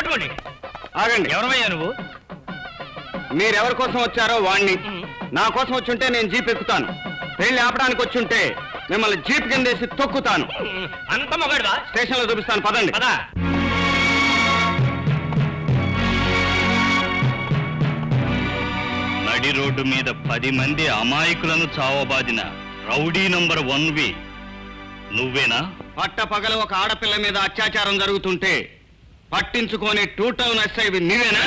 పట్టుకోండి. ఆగండి. ఎవరమయ్యా నువ్వు? మీరెవరి కోసం వచ్చారో వాణ్ణి. నా కోసం వచ్చుంటే నేను జీప్ ఎక్కుతాను. పెళ్లి ఆపడానికి వచ్చుంటే మిమ్మల్ని జీప్ కిందేసి తొక్కుతాను. అంత మొగడువా? స్టేషన్ లో చూపిస్తాను, పదండి. పదా. నడి రోడ్డు మీద 10 మంది అమాయకులను చావబాదిన రౌడీ నంబర్ 1 నువ్వేనా? పట్ట పగల ఒక ఆడపిల్ల మీద అత్యాచారం జరుగుతుంటే పట్టించుకొని 2 టౌన్ ఎస్ఐ నీవేనా?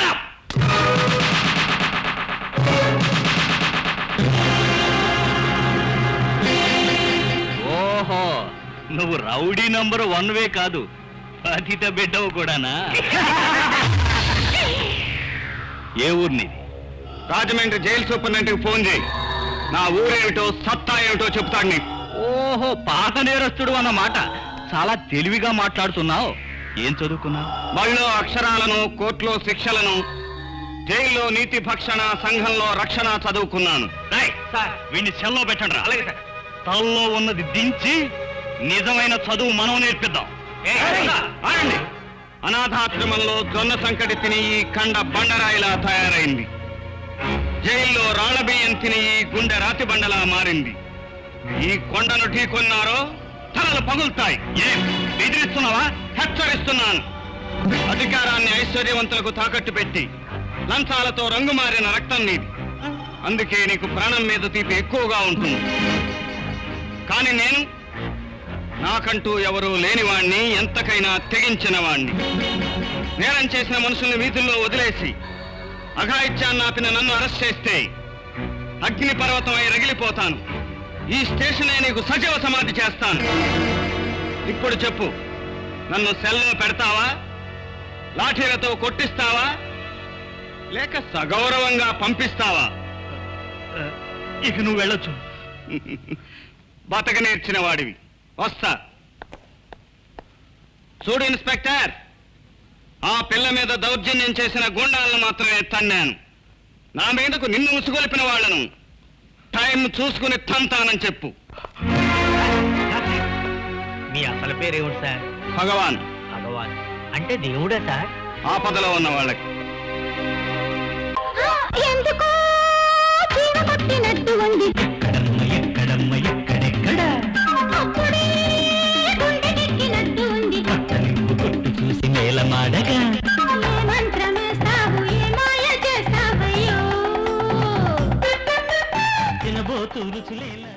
ఓహో, నువ్వు రౌడీ నంబర్ 1 కాదు, పతిత బిడ్డవు కూడానా? ఏ ఊరిని? రాజమండ్రి జైలు సూపరింటెండెంట్కి ఫోన్ చేయి. నా ఊరేమిటో సత్తా ఏమిటో చెప్తాను నీకు. ఓహో, పాత నేరస్తుడు అన్నమాట. చాలా తెలివిగా మాట్లాడుతున్నావు. ఏం చదువుకున్నావు? బళ్ళో అక్షరాలను, కోర్టులో శిక్షలను, జైల్లో నీతి భక్షణ, సంఘంలో రక్షణ చదువుకున్నాను. వీడిని సెల్లో పెట్టండి రా. అలాగే సార్. తల్లో ఉన్నది దించి నిజమైన చదువు మనం నేర్పిద్దాం. ఆగండి. అనాథాశ్రమంలో జొన్న సంకటి తిని ఈ కండ బండరాయిలా తయారైంది. జైల్లో రాళ్ల బియ్యం తిని ఈ గుండె రాతి బండలా మారింది. ఈ కొండను ఢీకొన్నారో తలలు పగులుతాయి. ఏం బెదిరిస్తున్నావా? హెచ్చరిస్తున్నాను. అధికారాన్ని ఐశ్వర్యవంతులకు తాకట్టు పెట్టి లంచాలతో రంగు మారిన రక్తం నీది. అందుకే నీకు ప్రాణం మీద తీపి ఎక్కువగా ఉంటుంది. కానీ నేను నాకంటూ ఎవరూ లేనివాణ్ణి, ఎంతకైనా తెగించిన వాణ్ణి. నేరం చేసిన మనుషుల్ని వీధుల్లో వదిలేసి అఘాయిత్యాన్ని ఆపిన నన్ను అరెస్ట్ చేస్తే అగ్ని పర్వతమై రగిలిపోతాను. ఈ స్టేషనే నీకు సజీవ సమాధి చేస్తాను. ఇప్పుడు చెప్పు, నన్ను సెల్లో పెడతావా? లాఠీలతో కొట్టిస్తావా? లేక సగౌరవంగా పంపిస్తావా? ఇక నువ్వు వెళ్ళొచ్చు. బతక నేర్చిన వాడివి. వస్తా. చూడు ఇన్స్పెక్టర్, ఆ పిల్ల మీద దౌర్జన్యం చేసిన గుండాలను మాత్రమే తన్నాను. నా మీదకు నిన్ను ముసుగొలిపిన వాళ్లను టైం చూసుకుని తంతానని చెప్పు. మీ అసలు పేరేమిటి సార్? భగవాన్. భగవాన్ అంటే దేవుడా సార్? ఆపదలో ఉన్న వాళ్ళకి. ఎందుకో చీర పట్టినట్టు ఉంది. ఎక్కడమ్మ ఎక్కడెక్కడ అప్పుడే గుండెకెక్కినట్టు ఉంది. కొట్టు చూసి మేలమాడగా ఏ మంత్రమేస్తావు, ఏ మాయ చేస్తావయ్యో. తినబోతూ రుచులేలా